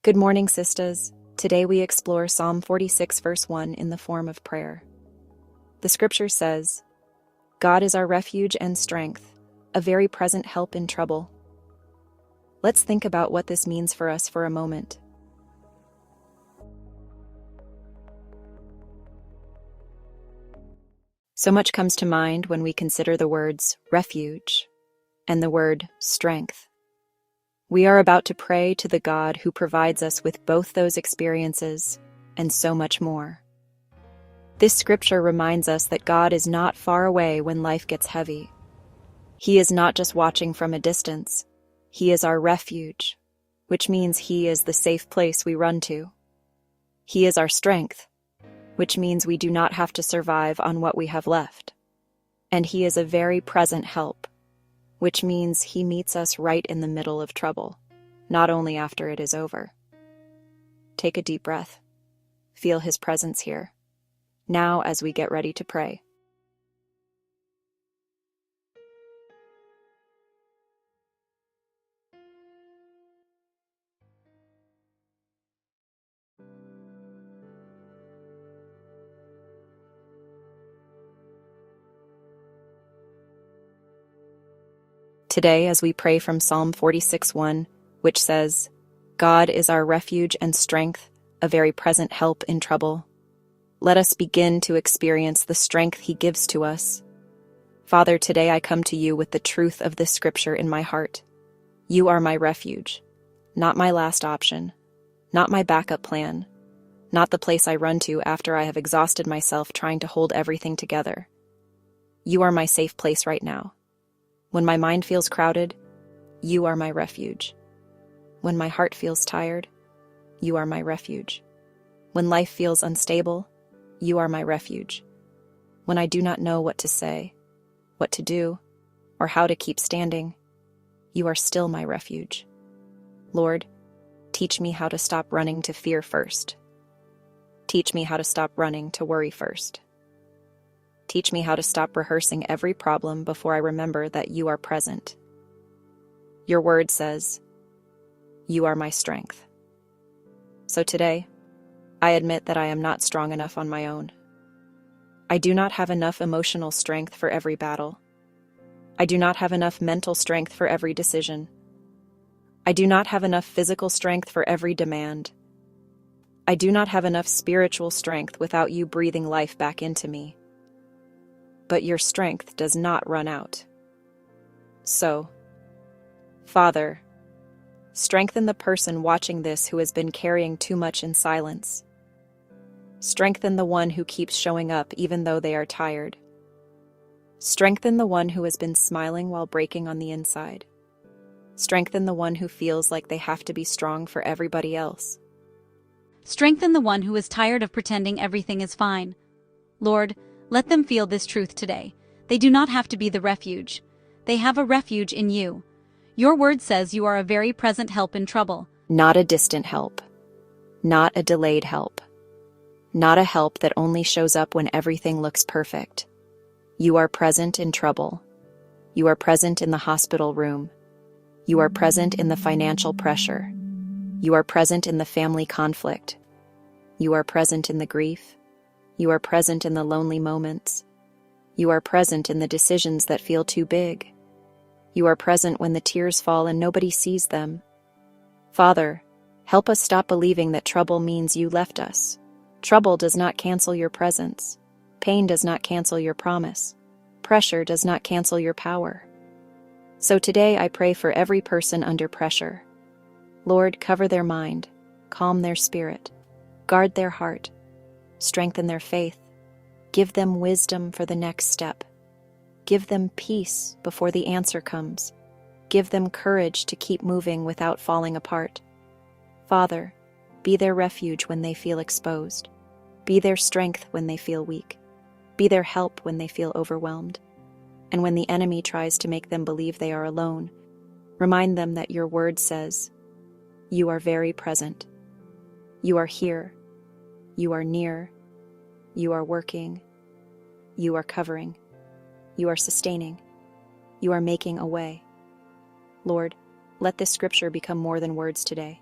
Good morning, Sistas. Today we explore Psalm 46, verse 1 in the form of prayer. The scripture says, God is our refuge and strength, a very present help in trouble. Let's think about what this means for us for a moment. So much comes to mind when we consider the words refuge and the word strength. We are about to pray to the God who provides us with both those experiences and so much more. This scripture reminds us that God is not far away when life gets heavy. He is not just watching from a distance. He is our refuge, which means He is the safe place we run to. He is our strength, which means we do not have to survive on what we have left. And He is a very present help, which means He meets us right in the middle of trouble, not only after it is over. Take a deep breath. Feel His presence here. Now, as we get ready to pray. Today, as we pray from Psalm 46:1, which says, God is our refuge and strength, a very present help in trouble. Let us begin to experience the strength He gives to us. Father, today I come to You with the truth of this scripture in my heart. You are my refuge, not my last option, not my backup plan, not the place I run to after I have exhausted myself trying to hold everything together. You are my safe place right now. When my mind feels crowded, You are my refuge. When my heart feels tired, You are my refuge. When life feels unstable, You are my refuge. When I do not know what to say, what to do, or how to keep standing, You are still my refuge. Lord, teach me how to stop running to fear first. Teach me how to stop running to worry first. Teach me how to stop rehearsing every problem before I remember that You are present. Your word says, You are my strength. So today, I admit that I am not strong enough on my own. I do not have enough emotional strength for every battle. I do not have enough mental strength for every decision. I do not have enough physical strength for every demand. I do not have enough spiritual strength without You breathing life back into me. But Your strength does not run out. So, Father, strengthen the person watching this who has been carrying too much in silence. Strengthen the one who keeps showing up even though they are tired. Strengthen the one who has been smiling while breaking on the inside. Strengthen the one who feels like they have to be strong for everybody else. Strengthen the one who is tired of pretending everything is fine. Lord, let them feel this truth today. They do not have to be the refuge. They have a refuge in You. Your word says You are a very present help in trouble. Not a distant help. Not a delayed help. Not a help that only shows up when everything looks perfect. You are present in trouble. You are present in the hospital room. You are present in the financial pressure. You are present in the family conflict. You are present in the grief. You are present in the lonely moments. You are present in the decisions that feel too big. You are present when the tears fall and nobody sees them. Father, help us stop believing that trouble means You left us. Trouble does not cancel Your presence. Pain does not cancel Your promise. Pressure does not cancel Your power. So today I pray for every person under pressure. Lord, cover their mind, calm their spirit, guard their heart, strengthen their faith, give them wisdom for the next step. Give them peace before the answer comes. Give them courage to keep moving without falling apart. Father, be their refuge when they feel exposed. Be their strength when they feel weak. Be their help when they feel overwhelmed. And when the enemy tries to make them believe they are alone, remind them that Your word says, You are very present. You are here. You are near. You are working. You are covering. You are sustaining. You are making a way. Lord, let this scripture become more than words today.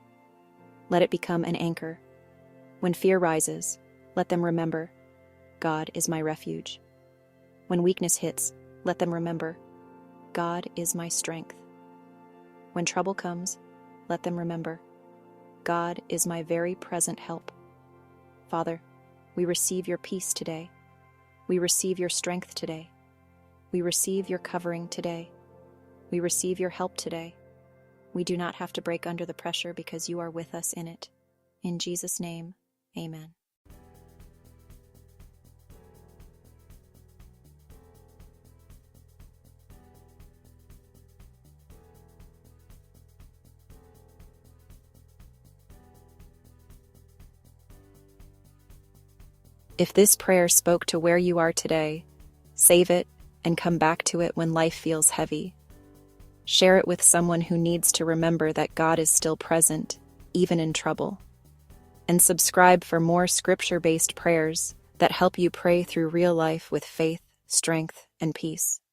Let it become an anchor. When fear rises, let them remember, God is my refuge. When weakness hits, let them remember, God is my strength. When trouble comes, let them remember, God is my very present help. Father, we receive your peace today. We receive your strength today. We receive your covering today. We receive your help today. We do not have to break under the pressure because you are with us in it. In Jesus' name, amen. If this prayer spoke to where you are today, save it and come back to it when life feels heavy. Share it with someone who needs to remember that God is still present, even in trouble. And subscribe for more scripture-based prayers that help you pray through real life with faith, strength, and peace.